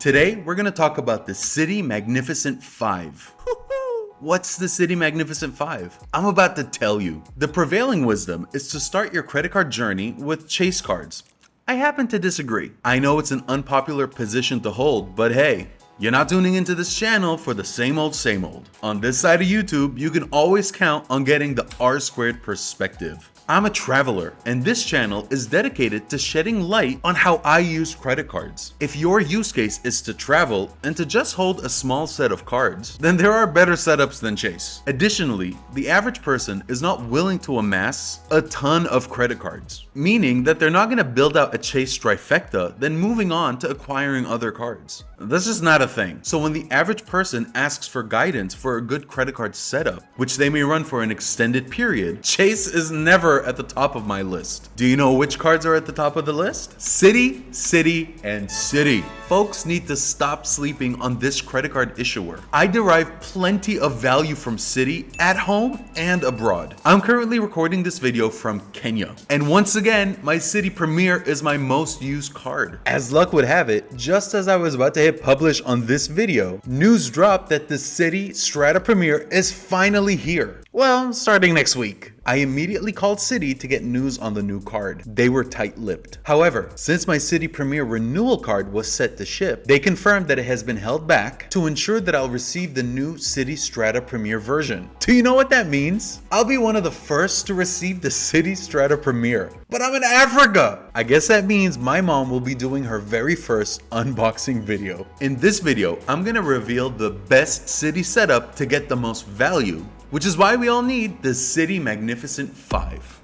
Today, we're going to talk about the Citi Magnificent 5. What's the Citi Magnificent 5? I'm about to tell you. The prevailing wisdom is to start your credit card journey with Chase cards. I happen to disagree. I know it's an unpopular position to hold, but hey, you're not tuning into this channel for the same old same old. On this side of YouTube, you can always count on getting the R-squared perspective. I'm a traveler, and this channel is dedicated to shedding light on how I use credit cards. If your use case is to travel and to just hold a small set of cards, then there are better setups than Chase. Additionally, the average person is not willing to amass a ton of credit cards, meaning that they're not going to build out a Chase trifecta, then moving on to acquiring other cards. That's just not a thing. So when the average person asks for guidance for a good credit card setup, which they may run for an extended period, Chase is never at the top of my list. Do you know which cards are at the top of the list? Citi, Citi, and Citi. Folks need to stop sleeping on this credit card issuer. I derive plenty of value from Citi at home and abroad. I'm currently recording this video from Kenya. And once again, my Citi Premier is my most used card. As luck would have it, just as I was about to hit publish on this video, news dropped that the Citi Strata Premier is finally here. Well, starting next week. I immediately called Citi to get news on the new card. They were tight-lipped. However, since my Citi Premier renewal card was set to ship, they confirmed that it has been held back to ensure that I'll receive the new Citi Strata Premier version. Do you know what that means? I'll be one of the first to receive the Citi Strata Premier. But I'm in Africa! I guess that means my mom will be doing her very first unboxing video. In this video, I'm gonna reveal the best Citi setup to get the most value, which is why we all need the Citi Magnificent 5.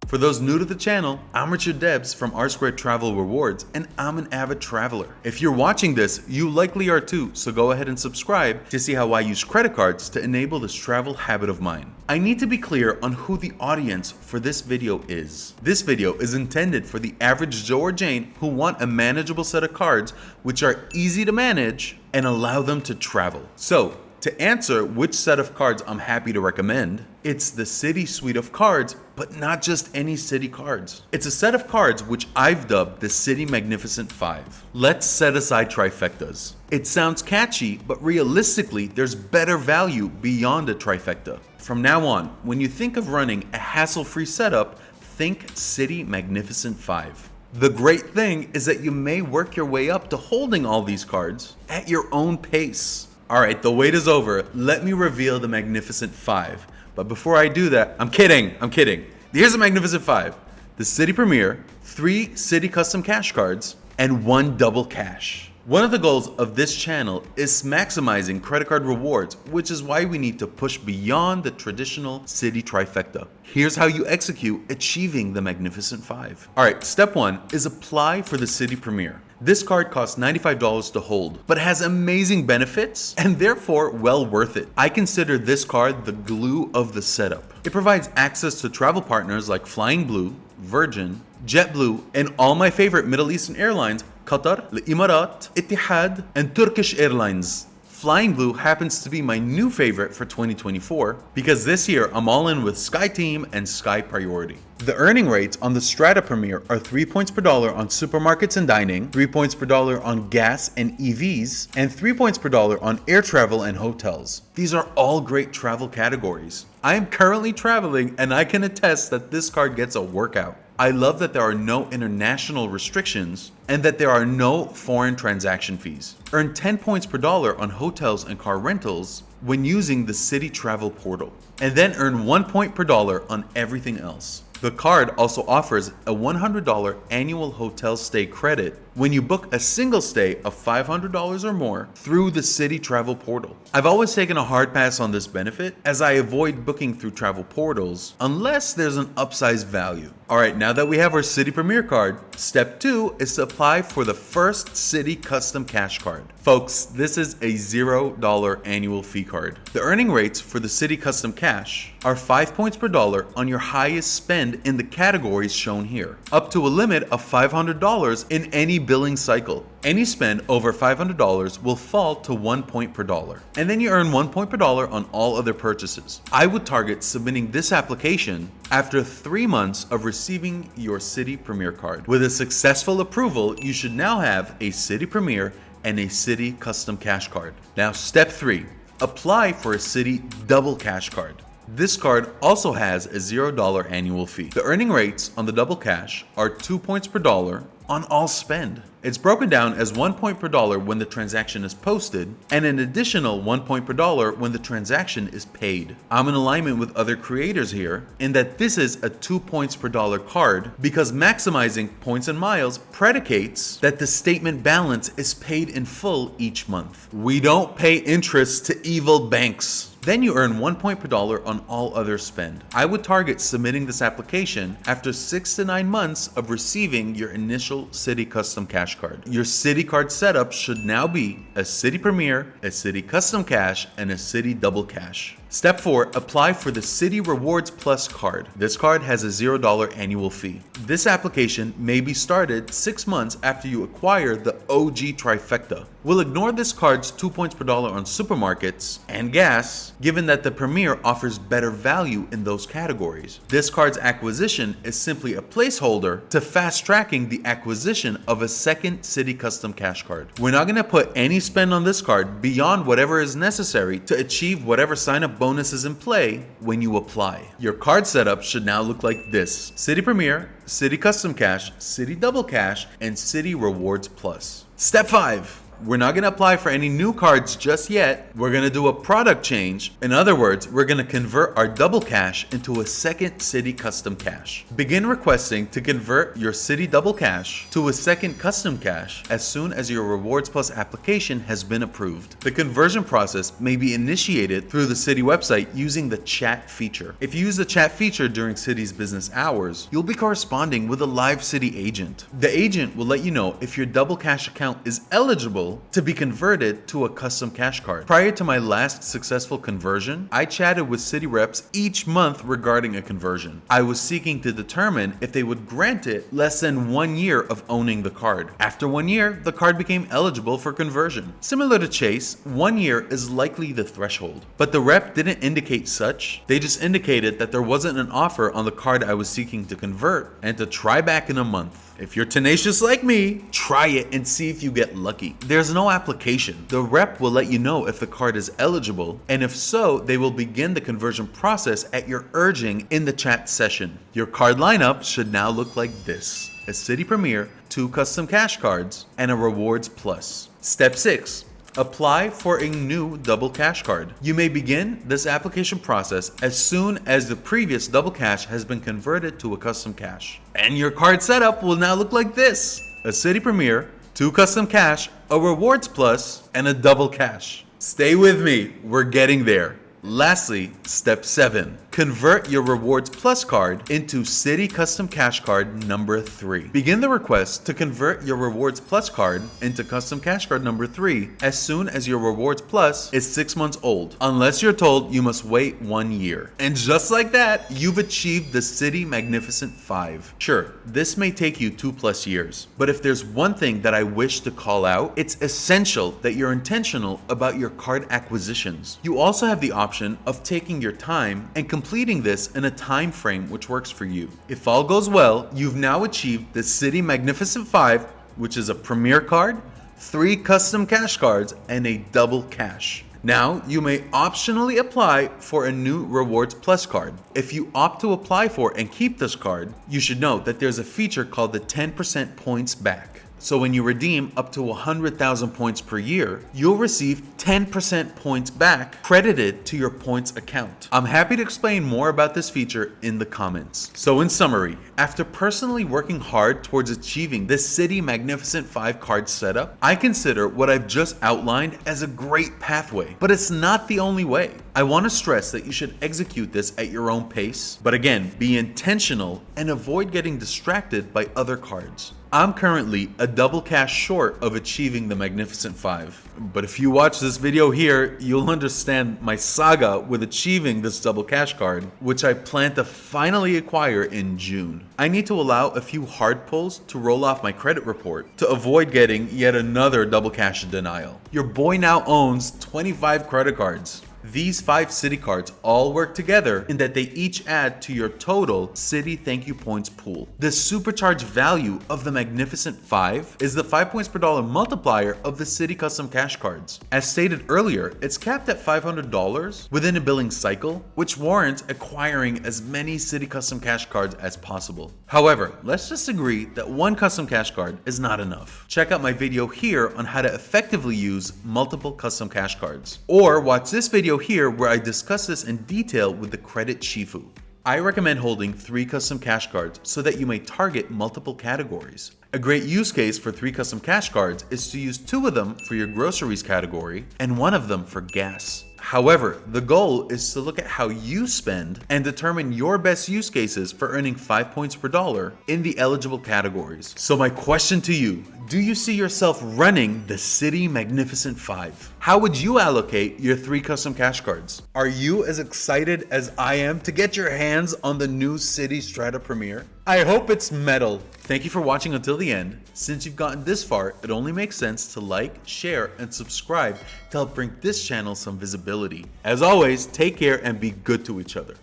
For those new to the channel, I'm Richard Debs from R-Squared Travel Rewards, and I'm an avid traveler. If you're watching this, you likely are too, so go ahead and subscribe to see how I use credit cards to enable this travel habit of mine. I need to be clear on who the audience for this video is. This video is intended for the average Joe or Jane who want a manageable set of cards which are easy to manage and allow them to travel. So, to answer which set of cards I'm happy to recommend, it's the Citi suite of cards, but not just any Citi cards. It's a set of cards which I've dubbed the Citi Magnificent 5. Let's set aside trifectas. It sounds catchy, but realistically, there's better value beyond a trifecta. From now on, when you think of running a hassle-free setup, think Citi Magnificent 5. The great thing is that you may work your way up to holding all these cards at your own pace. Alright, the wait is over. Let me reveal the Magnificent 5. But before I do that, I'm kidding. Here's the Magnificent 5. The Citi Premier, 3 Citi Custom Cash cards, and 1 double cash. One of the goals of this channel is maximizing credit card rewards, which is why we need to push beyond the traditional Citi trifecta. Here's how you execute achieving the Magnificent 5. Alright, step 1 is apply for the Citi Premier. This card costs $95 to hold, but has amazing benefits and therefore well worth it. I consider this card the glue of the setup. It provides access to travel partners like Flying Blue, Virgin, JetBlue, and all my favorite Middle Eastern airlines, Qatar, the Emirat, Etihad, and Turkish Airlines. Flying Blue happens to be my new favorite for 2024 because this year I'm all in with SkyTeam and Sky Priority. The earning rates on the Strata Premier are 3 points per dollar on supermarkets and dining, 3 points per dollar on gas and EVs, and 3 points per dollar on air travel and hotels. These are all great travel categories. I am currently traveling and I can attest that this card gets a workout. I love that there are no international restrictions and that there are no foreign transaction fees. Earn 10 points per dollar on hotels and car rentals when using the Citi Travel Portal, and then earn 1 point per dollar on everything else. The card also offers a $100 annual hotel stay credit when you book a single stay of $500 or more through the Citi Travel Portal. I've always taken a hard pass on this benefit as I avoid booking through travel portals unless there's an upsized value. Alright, now that we have our Citi Premier card, step 2 is to apply for the first Citi Custom Cash card. Folks, this is a $0 annual fee card. The earning rates for the Citi Custom Cash are 5 points per dollar on your highest spend spend in the categories shown here, up to a limit of $500 in any billing cycle. Any spend over $500 will fall to 1 point per dollar, and then you earn 1 point per dollar on all other purchases. I would target submitting this application after 3 months of receiving your Citi Premier card. With a successful approval, you should now have a Citi Premier and a Citi Custom Cash card. Now, step 3, apply for a Citi Double Cash card. This card also has a $0 annual fee. The earning rates on the Double Cash are 2 points per dollar on all spend. It's broken down as 1 point per dollar when the transaction is posted, and an additional 1 point per dollar when the transaction is paid. I'm in alignment with other creators here in that this is a 2 points per dollar card because maximizing points and miles predicates that the statement balance is paid in full each month. We don't pay interest to evil banks. Then you earn 1 point per dollar on all other spend. I would target submitting this application after 6 to 9 months of receiving your initial Citi Custom Cash card. Your Citi card setup should now be a Citi Premier, a Citi Custom Cash, and a Citi Double Cash. Step 4, apply for the Citi Rewards Plus card. This card has a $0 annual fee. This application may be started 6 months after you acquire the OG trifecta. We'll ignore this card's 2 points per dollar on supermarkets and gas, given that the Premier offers better value in those categories. This card's acquisition is simply a placeholder to fast tracking the acquisition of a second Citi Custom Cash card. We're not going to put any spend on this card beyond whatever is necessary to achieve whatever sign-up bonuses in play when you apply. Your card setup should now look like this: Citi Premier, Citi Custom Cash, Citi Double Cash, and Citi Rewards Plus. Step 5. We're not going to apply for any new cards just yet. We're going to do a product change. In other words, we're going to convert our Double Cash into a second Citi Custom Cash. Begin requesting to convert your Citi Double Cash to a second Custom Cash as soon as your Rewards Plus application has been approved. The conversion process may be initiated through the Citi website using the chat feature. If you use the chat feature during Citi's business hours, you'll be corresponding with a live Citi agent. The agent will let you know if your Double Cash account is eligible to be converted to a custom cash card. Prior to my last successful conversion, I chatted with Citi reps each month regarding a conversion. I was seeking to determine if they would grant it less than 1 year of owning the card. After 1 year, the card became eligible for conversion. Similar to Chase, 1 year is likely the threshold, but the rep didn't indicate such. They just indicated that there wasn't an offer on the card I was seeking to convert and to try back in a month. If you're tenacious like me, try it and see if you get lucky. There's no application. The rep will let you know if the card is eligible, and if so, they will begin the conversion process at your urging in the chat session. Your card lineup should now look like this: a Citi Premier, 2 Custom Cash cards, and a Rewards Plus. Step 6. Apply for a new Double Cash card. You may begin this application process as soon as the previous Double Cash has been converted to a Custom Cash. And your card setup will now look like this: a Citi Premier, 2 Custom Cash, a Rewards Plus, and a Double Cash. Stay with me, we're getting there. Lastly, step 7. Convert your Rewards Plus card into Citi Custom Cash card number 3. Begin the request to convert your Rewards Plus card into Custom Cash card number 3 as soon as your Rewards Plus is 6 months old, unless you're told you must wait 1 year. And just like that, you've achieved the Citi Magnificent 5. Sure, this may take you 2+ years, but if there's one thing that I wish to call out, it's essential that you're intentional about your card acquisitions. You also have the option of taking your time and completing this in a time frame which works for you. If all goes well, you've now achieved the Citi Magnificent 5, which is a Premier card, 3 Custom Cash cards, and a Double Cash. Now, you may optionally apply for a new Rewards Plus card. If you opt to apply for and keep this card, you should note that there's a feature called the 10% points back. So when you redeem up to 100,000 points per year, you'll receive 10% points back credited to your points account. I'm happy to explain more about this feature in the comments. So in summary, after personally working hard towards achieving this Citi Magnificent 5 card setup, I consider what I've just outlined as a great pathway, but it's not the only way. I want to stress that you should execute this at your own pace, but again, be intentional and avoid getting distracted by other cards. I'm currently a double cash short of achieving the Magnificent 5. But if you watch this video here, you'll understand my saga with achieving this double cash card, which I plan to finally acquire in June. I need to allow a few hard pulls to roll off my credit report to avoid getting yet another double cash denial. Your boy now owns 25 credit cards. These 5 Citi cards all work together in that they each add to your total Citi Thank You Points pool. The supercharged value of the Magnificent 5 is the 5 points per dollar multiplier of the Citi Custom Cash cards. As stated earlier, it's capped at $500 within a billing cycle, which warrants acquiring as many Citi Custom Cash cards as possible. However, let's just agree that one custom cash card is not enough. Check out my video here on how to effectively use multiple custom cash cards, or watch this video here where I discuss this in detail with the credit Shifu. I recommend holding 3 custom cash cards so that you may target multiple categories. A great use case for 3 custom cash cards is to use 2 of them for your groceries category and 1 of them for gas. However, the goal is to look at how you spend and determine your best use cases for earning 5 points per dollar in the eligible categories. So my question to you, do you see yourself running the Citi Magnificent 5? How would you allocate your 3 custom cash cards? Are you as excited as I am to get your hands on the new Citi Strata Premier? I hope it's metal. Thank you for watching until the end. Since you've gotten this far, it only makes sense to like, share, and subscribe to help bring this channel some visibility. As always, take care and be good to each other.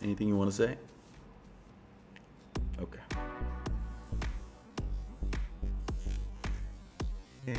Anything you want to say? Okay. Yeah.